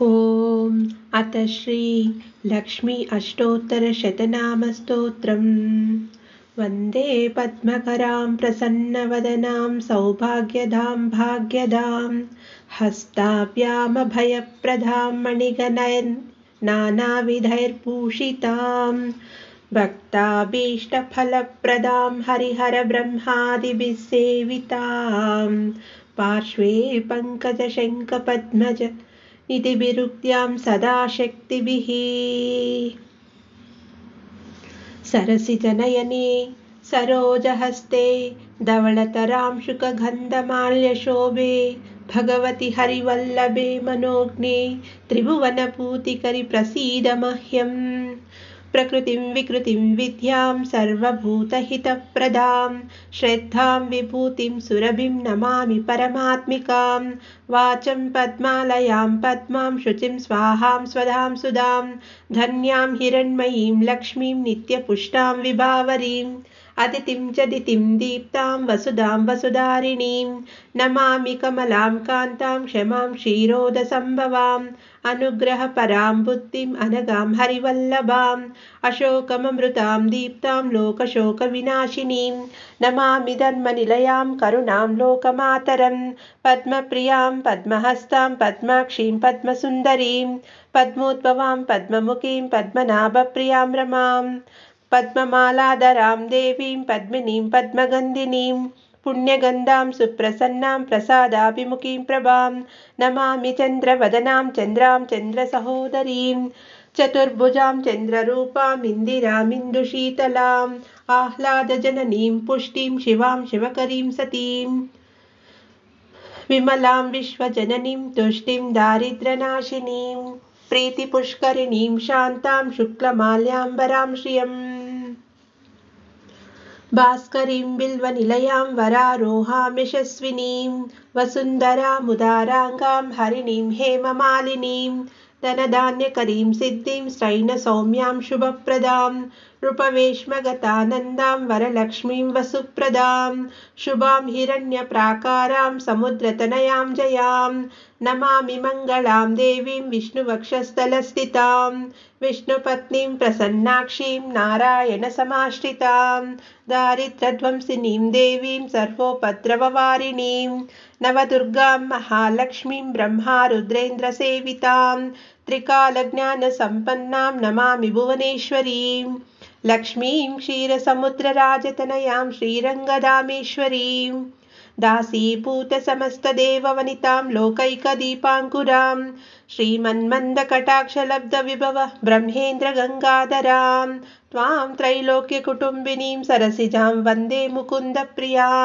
ॐ अथ श्री लक्ष्मी अष्टोत्तरशतनामस्तोत्रम्। वन्दे पद्मकरां प्रसन्नवदनां सौभाग्यदां भाग्यदां हस्ताभ्यामभयप्रदां मणिगणैर्नानाविधैर्भूषितां भक्ताभीष्टफलप्रदां हरिहरब्रह्मादिभिः सेवितां पार्श्वे पङ्कजशङ्खपद्मज इति विरुक्त्यां सदा शक्तिभिः सरसिजनयने सरोजहस्ते धवलतरां शुकगन्धमाल्यशोभे भगवति हरिवल्लभे मनोज्ञे त्रिभुवनपूतिकरि प्रसीद मह्यम्। प्रकृतिं विकृतिं विद्यां सर्वभूतहितप्रदां श्रद्धां विभूतिं सुरभिं नमामि परमात्मिकां। वाचं पद्मालयां पद्मां शुचिं स्वाहां स्वधां सुधां धन्यां हिरण्मयीं लक्ष्मीं नित्यपुष्टां विभावरीम् अदितिं च दितिं दीप्तां वसुधां वसुधारिणीं नमामि कमलां कान्तां क्षमां क्षीरोदसम्भवाम् अनुग्रहपरां बुद्धिम् अनगां हरिवल्लभाम् अशोकममृतां दीप्तां लोकशोकविनाशिनीं नमामि धर्मनिलयां करुणां लोकमातरं पद्मप्रियां पद्महस्तां पद्माक्षीं पद्मसुन्दरीं पद्मोद्भवां पद्ममुखीं पद्मनाभप्रियां रमां पद्ममालाधरां देवीं पद्मिनीं पद्मगन्धिनीं पुण्यगन्धां सुप्रसन्नां प्रसादाभिमुखीं प्रभां नमामि चन्द्रवदनां चन्द्रां चन्द्रसहोदरीं चतुर्भुजां चन्द्ररूपां इन्दिरामिन्दुशीतलाम् आह्लादजननीं पुष्टिं शिवां शिवकरीं सतीं विमलां विश्वजननीं तुष्टिं दारिद्र्यनाशिनीं प्रीतिपुष्करिणीं शान्तां शुक्लमाल्याम्बरां श्रियम् भास्करीं बिल्वनिलयां वरारोहां यशस्विनीं वसुन्धरामुदाराङ्गां हरिणीं हेममालिनीं धनधान्यकरीं सिद्धिं स्त्रैणसौम्यां शुभप्रदां रूपवेश्मगतानन्दां वरलक्ष्मीं वसुप्रदां शुभां हिरण्यप्राकारां समुद्रतनयां जयां नमामि मङ्गलां देवीं विष्णुवक्षस्थलस्थितां विष्णुपत्नीं प्रसन्नाक्षीं नारायणसमाश्रितां दारिद्र्यध्वंसिनीं देवीं सर्वोपद्रववारिणीं नवदुर्गां महालक्ष्मीं ब्रह्मारुद्रेन्द्रसेवितां त्रिकालज्ञानसम्पन्नां नमामि भुवनेश्वरीं लक्ष्मीं क्षीरसमुद्रराजतनयां श्रीरङ्गधामेश्वरीं दासीभूतसमस्तदेववनितां लोकैकदीपाङ्कुरां श्रीमन्मन्दकटाक्षलब्धविभव ब्रह्मेन्द्रगङ्गाधरां त्वां त्रैलोक्यकुटुम्बिनीं सरसिजां वन्दे मुकुन्दप्रियाम्।